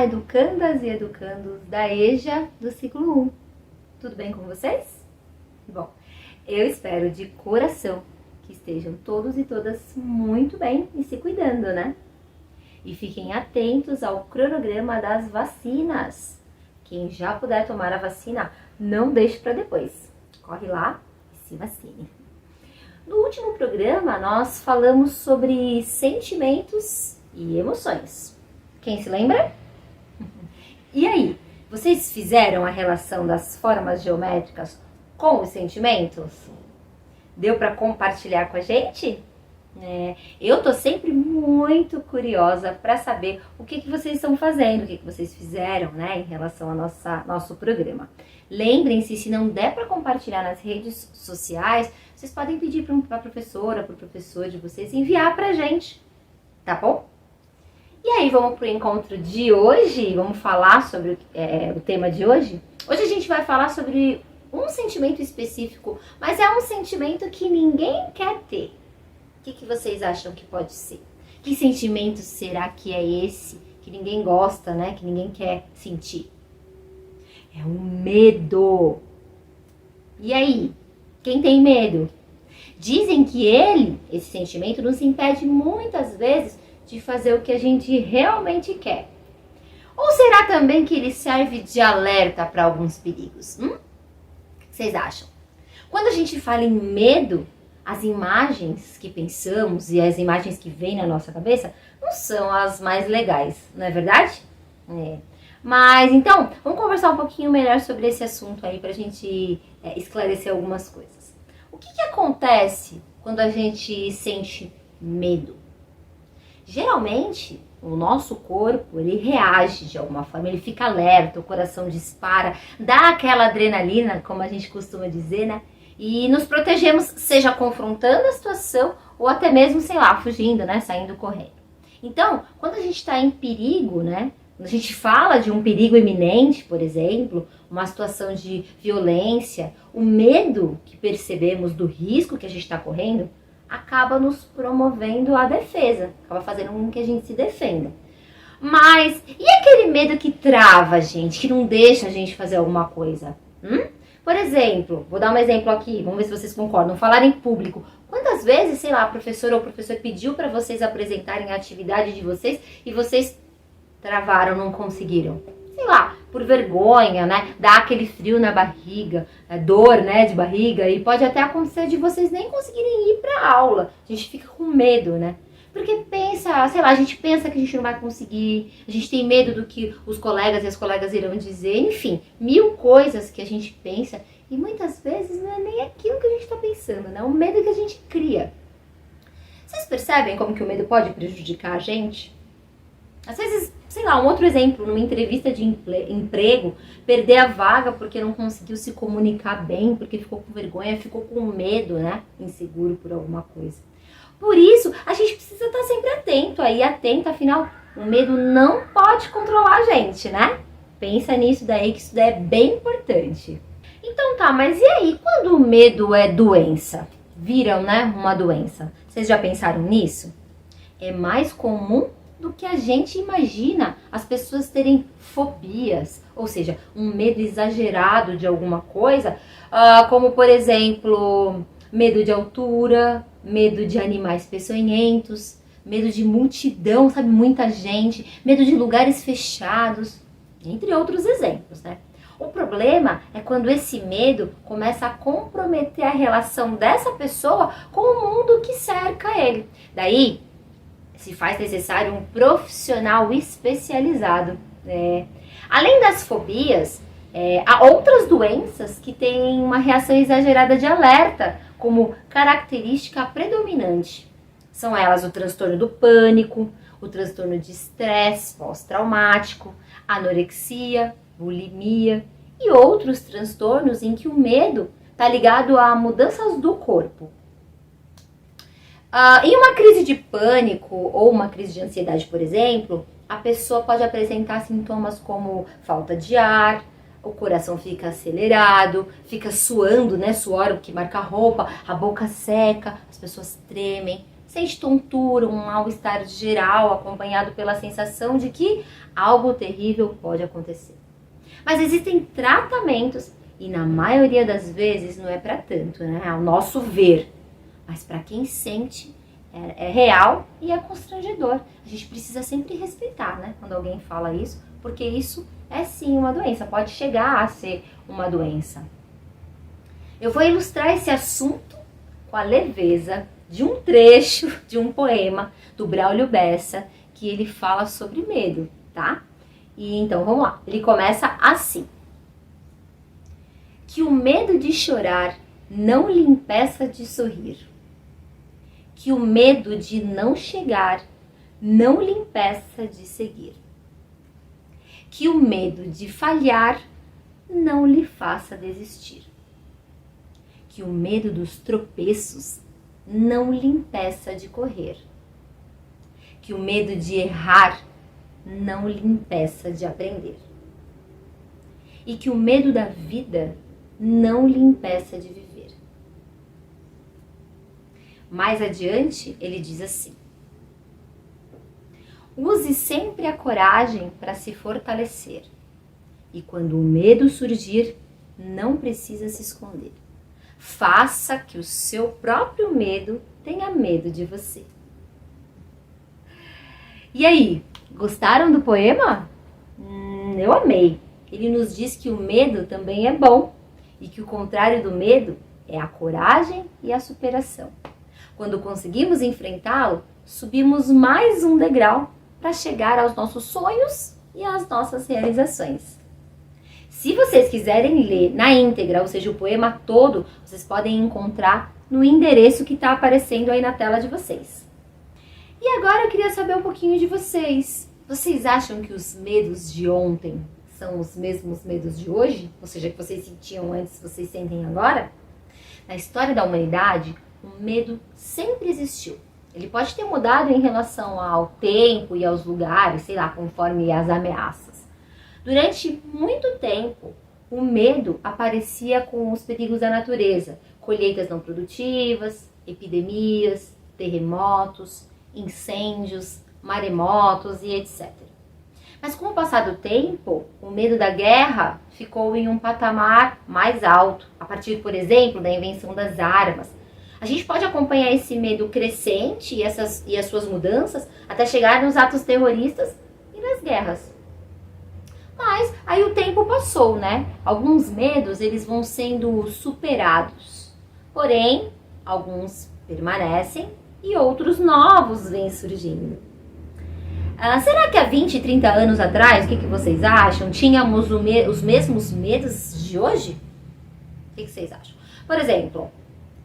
Olá, educandas e educandos da EJA do ciclo 1. Tudo bem com vocês? Bom, eu espero de coração que estejam todos e todas muito bem e se cuidando, né? E fiquem atentos ao cronograma das vacinas. Quem já puder tomar a vacina, não deixe para depois. Corre lá e se vacine. No último programa, nós falamos sobre sentimentos e emoções. Quem se lembra? E aí, vocês fizeram a relação das formas geométricas com os sentimentos? Deu para compartilhar com a gente? Eu tô sempre muito curiosa para saber o que vocês estão fazendo, o que vocês fizeram, né, em relação ao nosso programa. Lembrem-se, se não der para compartilhar nas redes sociais, vocês podem pedir para a professora, para o professor de vocês enviar para a gente, tá bom? E aí, vamos para o encontro de hoje? Vamos falar sobre o tema de hoje? Hoje a gente vai falar sobre um sentimento específico, mas é um sentimento que ninguém quer ter. O que vocês acham que pode ser? Que sentimento será que é esse que ninguém gosta, né? Que ninguém quer sentir? É o medo. E aí? Quem tem medo? Dizem que esse sentimento, nos impede muitas vezes de fazer o que a gente realmente quer. Ou será também que ele serve de alerta para alguns perigos? O que vocês acham? Quando a gente fala em medo, as imagens que pensamos e as imagens que vêm na nossa cabeça não são as mais legais, não é verdade? Mas então, vamos conversar um pouquinho melhor sobre esse assunto aí pra gente esclarecer algumas coisas. O que acontece quando a gente sente medo? Geralmente, o nosso corpo, ele reage de alguma forma, ele fica alerta, o coração dispara, dá aquela adrenalina, como a gente costuma dizer, né? E nos protegemos, seja confrontando a situação ou até mesmo, sei lá, fugindo, né? Saindo correndo. Então, quando a gente está em perigo, né? Quando a gente fala de um perigo iminente, por exemplo, uma situação de violência, o medo que percebemos do risco que a gente está correndo, acaba nos promovendo a defesa, acaba fazendo com que a gente se defenda. Mas, e aquele medo que trava a gente, que não deixa a gente fazer alguma coisa? Por exemplo, vou dar um exemplo aqui, vamos ver se vocês concordam. Falar em público. Quantas vezes, sei lá, a professora ou o professor pediu para vocês apresentarem a atividade de vocês e vocês travaram, não conseguiram? Sei lá, por vergonha, né? Dá aquele frio na barriga, dor, né, de barriga, e pode até acontecer de vocês nem conseguirem ir pra aula. A gente fica com medo, né? Porque pensa, sei lá, a gente pensa que a gente não vai conseguir, a gente tem medo do que os colegas e as colegas irão dizer, enfim, mil coisas que a gente pensa e muitas vezes não é nem aquilo que a gente tá pensando, né? É um medo que a gente cria. Vocês percebem como que o medo pode prejudicar a gente? Às vezes, sei lá, um outro exemplo, numa entrevista de emprego, perder a vaga porque não conseguiu se comunicar bem, porque ficou com vergonha, ficou com medo, né? Inseguro por alguma coisa. Por isso, a gente precisa estar sempre atento, afinal, o medo não pode controlar a gente, né? Pensa nisso daí, que isso daí é bem importante. Então tá, mas e aí, quando o medo é doença? Viram, né, uma doença. Vocês já pensaram nisso? É mais comum do que a gente imagina as pessoas terem fobias, ou seja, um medo exagerado de alguma coisa, como por exemplo, medo de altura, medo de animais peçonhentos, medo de multidão, sabe, muita gente, medo de lugares fechados, entre outros exemplos, né? O problema é quando esse medo começa a comprometer a relação dessa pessoa com o mundo que cerca ele. Daí, se faz necessário um profissional especializado. Além das fobias, há outras doenças que têm uma reação exagerada de alerta como característica predominante. São elas o transtorno do pânico, o transtorno de estresse pós-traumático, anorexia, bulimia e outros transtornos em que o medo está ligado a mudanças do corpo. Em uma crise de pânico ou uma crise de ansiedade, por exemplo, a pessoa pode apresentar sintomas como falta de ar, o coração fica acelerado, fica suando, né? Suor que marca a roupa, a boca seca, as pessoas tremem, sente tontura, um mal-estar geral, acompanhado pela sensação de que algo terrível pode acontecer. Mas existem tratamentos e na maioria das vezes não é para tanto, né? Ao nosso ver, mas para quem sente é real e é constrangedor. A gente precisa sempre respeitar, né? Quando alguém fala isso, porque isso é sim uma doença, pode chegar a ser uma doença. Eu vou ilustrar esse assunto com a leveza de um trecho de um poema do Braulio Bessa, que ele fala sobre medo, tá? E então, vamos lá. Ele começa assim. Que o medo de chorar não lhe impeça de sorrir. Que o medo de não chegar não lhe impeça de seguir. Que o medo de falhar não lhe faça desistir. Que o medo dos tropeços não lhe impeça de correr. Que o medo de errar não lhe impeça de aprender. E que o medo da vida não lhe impeça de viver. Mais adiante, ele diz assim: use sempre a coragem para se fortalecer. E quando o medo surgir, não precisa se esconder. Faça que o seu próprio medo tenha medo de você. E aí, gostaram do poema? Eu amei. Ele nos diz que o medo também é bom e que o contrário do medo é a coragem e a superação. Quando conseguimos enfrentá-lo, subimos mais um degrau para chegar aos nossos sonhos e às nossas realizações. Se vocês quiserem ler na íntegra, ou seja, o poema todo, vocês podem encontrar no endereço que está aparecendo aí na tela de vocês. E agora eu queria saber um pouquinho de vocês. Vocês acham que os medos de ontem são os mesmos medos de hoje? Ou seja, que vocês sentiam antes, vocês sentem agora? Na história da humanidade, o medo sempre existiu. Ele pode ter mudado em relação ao tempo e aos lugares, sei lá, conforme as ameaças. Durante muito tempo, o medo aparecia com os perigos da natureza, colheitas não produtivas, epidemias, terremotos, incêndios, maremotos e etc. Mas com o passar do tempo, o medo da guerra ficou em um patamar mais alto, a partir, por exemplo, da invenção das armas. A gente pode acompanhar esse medo crescente e as suas mudanças até chegar nos atos terroristas e nas guerras. Mas aí o tempo passou, né? Alguns medos eles vão sendo superados. Porém, alguns permanecem e outros novos vêm surgindo. Será que há 20, 30 anos atrás, o que vocês acham? Tínhamos os mesmos medos de hoje? O que vocês acham? Por exemplo,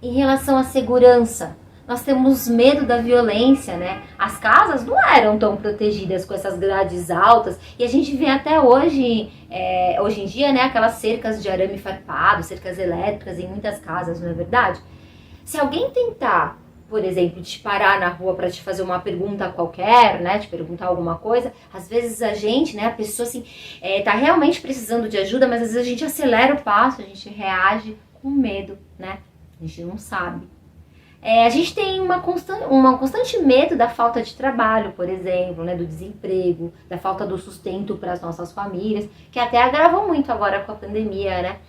em relação à segurança, nós temos medo da violência, né? As casas não eram tão protegidas com essas grades altas e a gente vê até hoje em dia, né, aquelas cercas de arame farpado, cercas elétricas em muitas casas, não é verdade? Se alguém tentar, por exemplo, te parar na rua para te fazer uma pergunta qualquer, né, te perguntar alguma coisa, às vezes a gente, né, a pessoa assim, tá realmente precisando de ajuda, mas às vezes a gente acelera o passo, a gente reage com medo, né? A gente não sabe. A gente tem uma constante medo da falta de trabalho, por exemplo, né, do desemprego, da falta do sustento para as nossas famílias, que até agravou muito agora com a pandemia, né?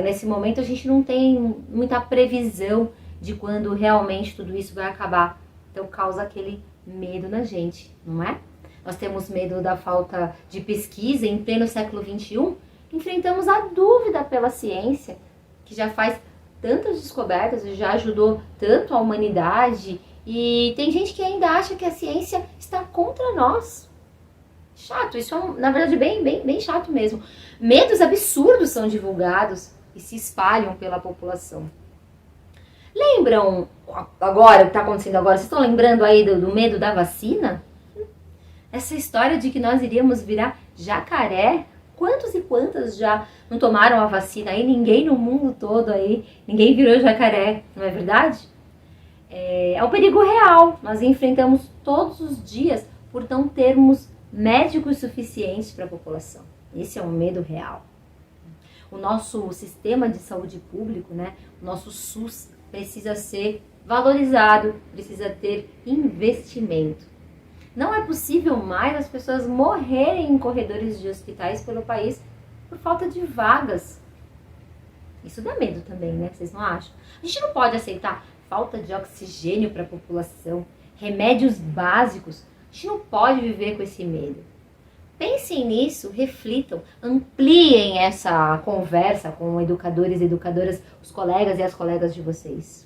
Nesse momento a gente não tem muita previsão de quando realmente tudo isso vai acabar. Então causa aquele medo na gente, não é? Nós temos medo da falta de pesquisa em pleno século XXI. Enfrentamos a dúvida pela ciência, que já faz tantas descobertas e já ajudou tanto a humanidade. E tem gente que ainda acha que a ciência está contra nós. Chato, isso é, na verdade, bem chato mesmo. Medos absurdos são divulgados e se espalham pela população. Lembram agora, o que está acontecendo agora? Vocês estão lembrando aí do medo da vacina? Essa história de que nós iríamos virar jacaré? Quantos e quantas já não tomaram a vacina aí? Ninguém no mundo todo aí, ninguém virou jacaré, não é verdade? É um perigo real, nós enfrentamos todos os dias por não termos médicos suficientes para a população. Esse é um medo real. O nosso sistema de saúde público, né, o nosso SUS, precisa ser valorizado, precisa ter investimento. Não é possível mais as pessoas morrerem em corredores de hospitais pelo país por falta de vagas. Isso dá medo também, né? Vocês não acham? A gente não pode aceitar falta de oxigênio para a população, remédios básicos. A gente não pode viver com esse medo. Pensem nisso, reflitam, ampliem essa conversa com educadores e educadoras, os colegas e as colegas de vocês.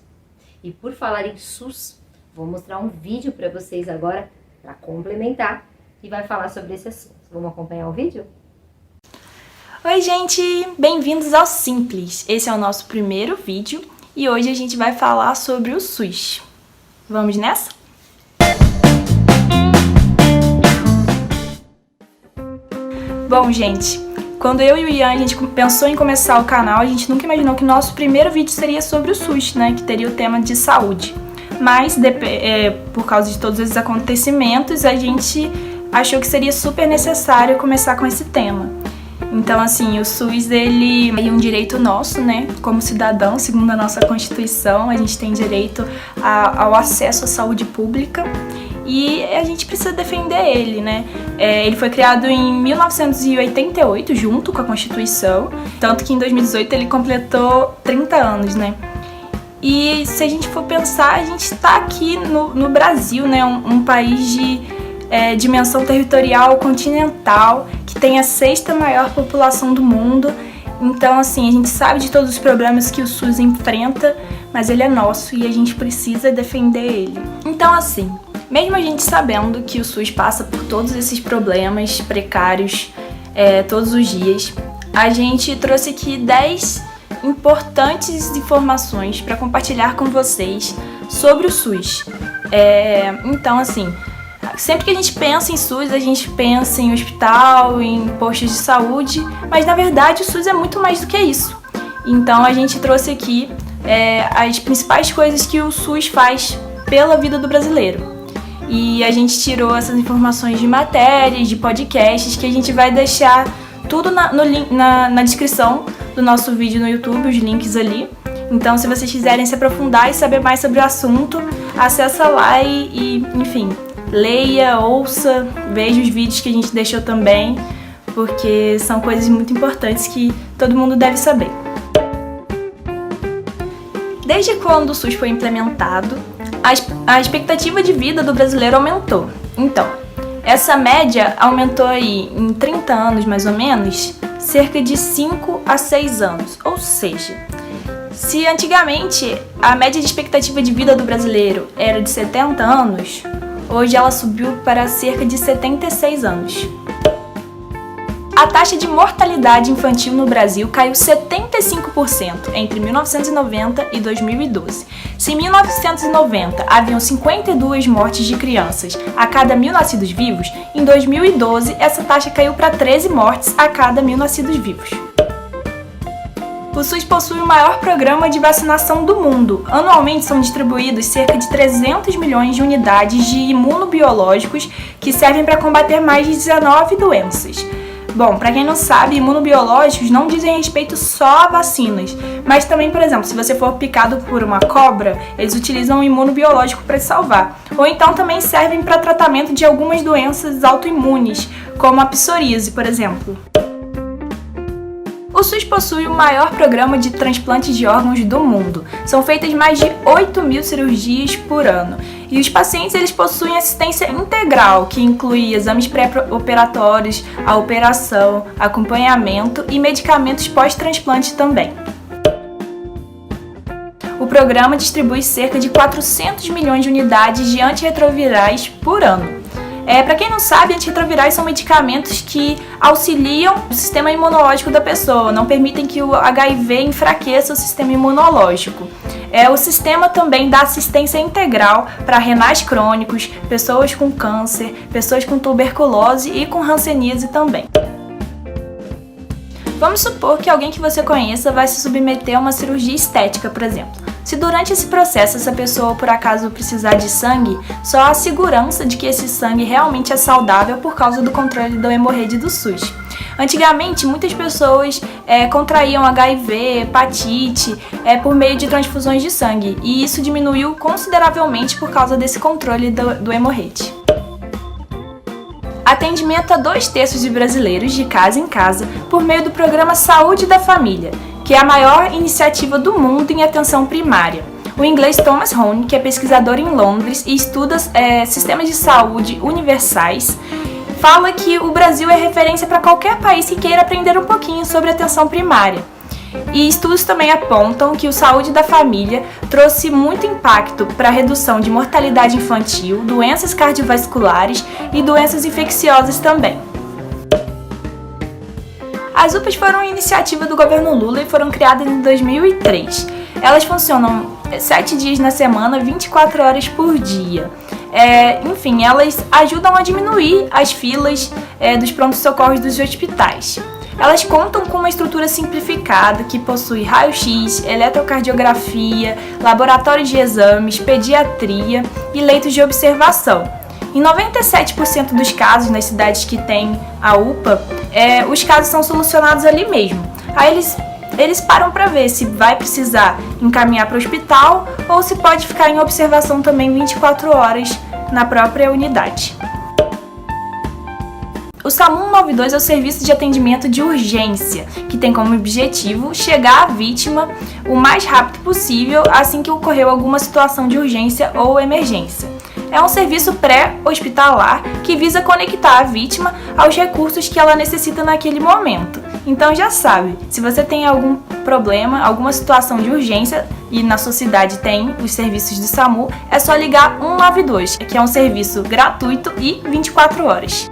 E por falar em SUS, vou mostrar um vídeo para vocês agora para complementar e vai falar sobre esse assunto. Vamos acompanhar o vídeo? Oi gente, bem-vindos ao Simples. Esse é o nosso primeiro vídeo e hoje a gente vai falar sobre o SUS. Vamos nessa? Bom, gente, quando eu e o Ian a gente pensou em começar o canal, a gente nunca imaginou que o nosso primeiro vídeo seria sobre o SUS, né? Que teria o tema de saúde. Mas, por causa de todos esses acontecimentos, a gente achou que seria super necessário começar com esse tema. Então, assim, o SUS, ele é um direito nosso, né? Como cidadão, segundo a nossa Constituição, a gente tem direito ao acesso à saúde pública. E a gente precisa defender ele, né? Ele foi criado em 1988, junto com a Constituição, tanto que em 2018 ele completou 30 anos, né? E se a gente for pensar, a gente está aqui no Brasil, né? Um país de dimensão territorial continental, que tem a 6ª maior população do mundo. Então, assim, a gente sabe de todos os problemas que o SUS enfrenta, mas ele é nosso e a gente precisa defender ele. Então, assim, mesmo a gente sabendo que o SUS passa por todos esses problemas precários todos os dias, a gente trouxe aqui 10 importantes informações para compartilhar com vocês sobre o SUS. Então, assim, sempre que a gente pensa em SUS, a gente pensa em hospital, em postos de saúde, mas na verdade o SUS é muito mais do que isso. Então a gente trouxe aqui as principais coisas que o SUS faz pela vida do brasileiro. E a gente tirou essas informações de matérias, de podcasts, que a gente vai deixar tudo na descrição do nosso vídeo no YouTube, os links ali. Então, se vocês quiserem se aprofundar e saber mais sobre o assunto, acessa lá e enfim, leia, ouça, veja os vídeos que a gente deixou também, porque são coisas muito importantes que todo mundo deve saber. Desde quando o SUS foi implementado, a expectativa de vida do brasileiro aumentou. Então, essa média aumentou aí em 30 anos mais ou menos, cerca de 5 a 6 anos. Ou seja, se antigamente a média de expectativa de vida do brasileiro era de 70 anos, hoje ela subiu para cerca de 76 anos. A taxa de mortalidade infantil no Brasil caiu 75% entre 1990 e 2012. Se em 1990 haviam 52 mortes de crianças a cada 1.000 nascidos vivos, em 2012 essa taxa caiu para 13 mortes a cada 1.000 nascidos vivos. O SUS possui o maior programa de vacinação do mundo. Anualmente são distribuídos cerca de 300 milhões de unidades de imunobiológicos que servem para combater mais de 19 doenças. Bom, para quem não sabe, imunobiológicos não dizem respeito só a vacinas, mas também, por exemplo, se você for picado por uma cobra, eles utilizam o imunobiológico para te salvar. Ou então também servem para tratamento de algumas doenças autoimunes, como a psoríase, por exemplo. O SUS possui o maior programa de transplante de órgãos do mundo. São feitas mais de 8.000 cirurgias por ano. E os pacientes eles possuem assistência integral, que inclui exames pré-operatórios, a operação, acompanhamento e medicamentos pós-transplante também. O programa distribui cerca de 400 milhões de unidades de antirretrovirais por ano. Para quem não sabe, antirretrovirais são medicamentos que auxiliam o sistema imunológico da pessoa, não permitem que o HIV enfraqueça o sistema imunológico. O sistema também dá assistência integral para renais crônicos, pessoas com câncer, pessoas com tuberculose e com hanseníase também. Vamos supor que alguém que você conheça vai se submeter a uma cirurgia estética, por exemplo. Se durante esse processo essa pessoa por acaso precisar de sangue, só há segurança de que esse sangue realmente é saudável por causa do controle da hemorragia do SUS. Antigamente, muitas pessoas contraíam HIV, hepatite, por meio de transfusões de sangue, e isso diminuiu consideravelmente por causa desse controle do hemorroide. Atendimento a 2/3 de brasileiros de casa em casa por meio do programa Saúde da Família, que é a maior iniciativa do mundo em atenção primária. O inglês Thomas Rohn, que é pesquisador em Londres e estuda sistemas de saúde universais, fala que o Brasil é referência para qualquer país que queira aprender um pouquinho sobre atenção primária. E estudos também apontam que o Saúde da Família trouxe muito impacto para a redução de mortalidade infantil, doenças cardiovasculares e doenças infecciosas também. As UPAs foram uma iniciativa do governo Lula e foram criadas em 2003. Elas funcionam 7 dias na semana, 24 horas por dia. Enfim, elas ajudam a diminuir as filas dos prontos-socorros dos hospitais. Elas contam com uma estrutura simplificada que possui raio-x, eletrocardiografia, laboratório de exames, pediatria e leitos de observação. Em 97% dos casos nas cidades que têm a UPA, os casos são solucionados ali mesmo. Aí eles param para ver se vai precisar encaminhar para o hospital ou se pode ficar em observação também 24 horas na própria unidade. O SAMU 192 é o serviço de atendimento de urgência, que tem como objetivo chegar à vítima o mais rápido possível assim que ocorreu alguma situação de urgência ou emergência. É um serviço pré-hospitalar que visa conectar a vítima aos recursos que ela necessita naquele momento. Então já sabe, se você tem algum problema, alguma situação de urgência e na sua cidade tem os serviços do SAMU, é só ligar 192, que é um serviço gratuito e 24 horas.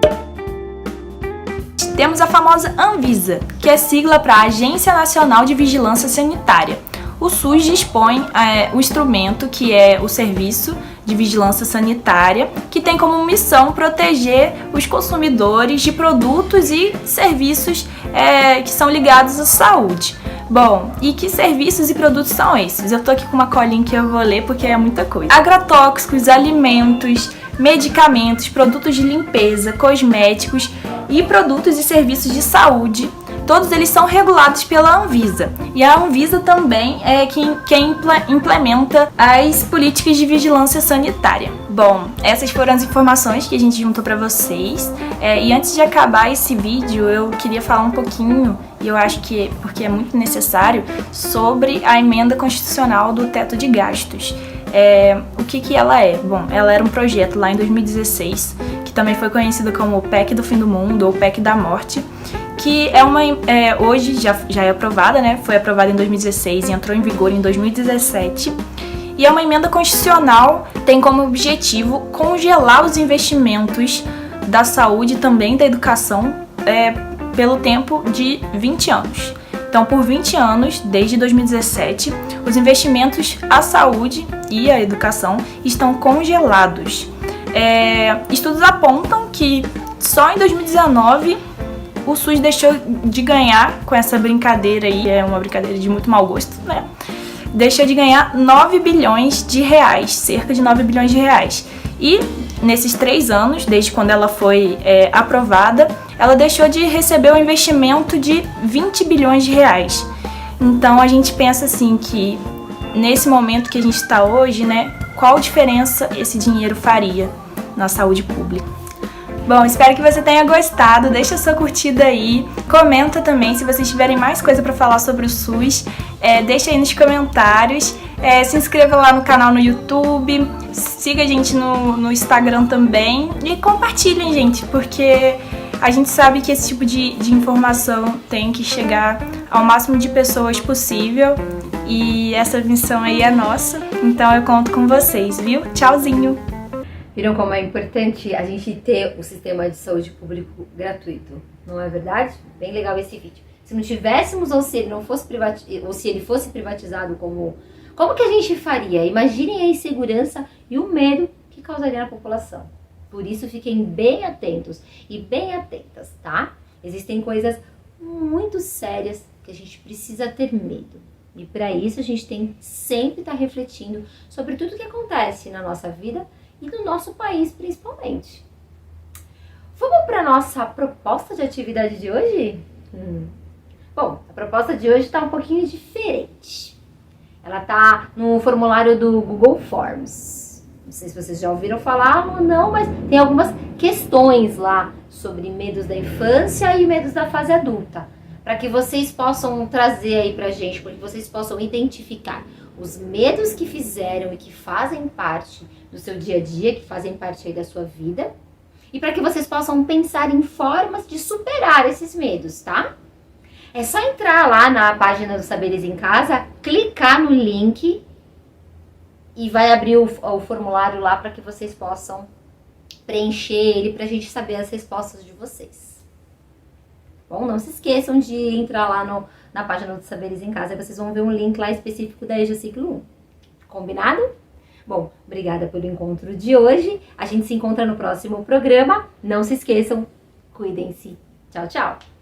Temos a famosa Anvisa, que é sigla para Agência Nacional de Vigilância Sanitária. O SUS dispõe o instrumento, que é o Serviço de Vigilância Sanitária, que tem como missão proteger os consumidores de produtos e serviços que são ligados à saúde. Bom, e que serviços e produtos são esses? Eu tô aqui com uma colinha que eu vou ler porque é muita coisa. Agrotóxicos, alimentos, medicamentos, produtos de limpeza, cosméticos e produtos e serviços de saúde. Todos eles são regulados pela Anvisa. E a Anvisa também é quem implementa as políticas de vigilância sanitária. Bom, essas foram as informações que a gente juntou para vocês. E antes de acabar esse vídeo, eu queria falar um pouquinho, e eu acho que porque é muito necessário, sobre a emenda constitucional do teto de gastos. O que ela é? Bom, ela era um projeto lá em 2016, que também foi conhecido como o PEC do Fim do Mundo ou PEC da Morte, que hoje já é aprovada, né? Foi aprovada em 2016 e entrou em vigor em 2017. E é uma emenda constitucional, tem como objetivo congelar os investimentos da saúde e também da educação pelo tempo de 20 anos. Então, por 20 anos, desde 2017, os investimentos à saúde e à educação estão congelados. Estudos apontam que só em 2019 o SUS deixou de ganhar com essa brincadeira aí, é uma brincadeira de muito mau gosto, né? Deixou de ganhar 9 bilhões de reais, cerca de 9 bilhões de reais. E nesses 3 anos, desde quando ela foi aprovada, ela deixou de receber um investimento de 20 bilhões de reais. Então a gente pensa assim que nesse momento que a gente está hoje, né, qual diferença esse dinheiro faria na saúde pública? Bom, espero que você tenha gostado, deixa a sua curtida aí, comenta também se vocês tiverem mais coisa para falar sobre o SUS, deixa aí nos comentários, se inscreva lá no canal no YouTube, siga a gente no Instagram também e compartilhem, gente, porque a gente sabe que esse tipo de informação tem que chegar ao máximo de pessoas possível e essa missão aí é nossa, então eu conto com vocês, viu? Tchauzinho! Viram como é importante a gente ter o sistema de saúde público gratuito, não é verdade? Bem legal esse vídeo. Se não tivéssemos ou se ele não fosse ou se ele fosse privatizado, como que a gente faria? Imaginem a insegurança e o medo que causaria na população. Por isso fiquem bem atentos e bem atentas, tá? Existem coisas muito sérias que a gente precisa ter medo. E para isso a gente tem que sempre estar refletindo sobre tudo que acontece na nossa vida e do nosso país, principalmente. Vamos para nossa proposta de atividade de hoje? Bom, a proposta de hoje está um pouquinho diferente. Ela está no formulário do Google Forms. Não sei se vocês já ouviram falar ou não, mas tem algumas questões lá sobre medos da infância e medos da fase adulta, para que vocês possam trazer aí pra gente, para que vocês possam identificar os medos que fizeram e que fazem parte do seu dia a dia, que fazem parte aí da sua vida, e para que vocês possam pensar em formas de superar esses medos, tá? É só entrar lá na página do Saberes em Casa, clicar no link e vai abrir o formulário lá para que vocês possam preencher ele para a gente saber as respostas de vocês. Bom, não se esqueçam de entrar lá na página do Saberes em Casa, vocês vão ver um link lá específico da EJA Ciclo 1. Combinado? Bom, obrigada pelo encontro de hoje. A gente se encontra no próximo programa. Não se esqueçam, cuidem-se. Tchau, tchau!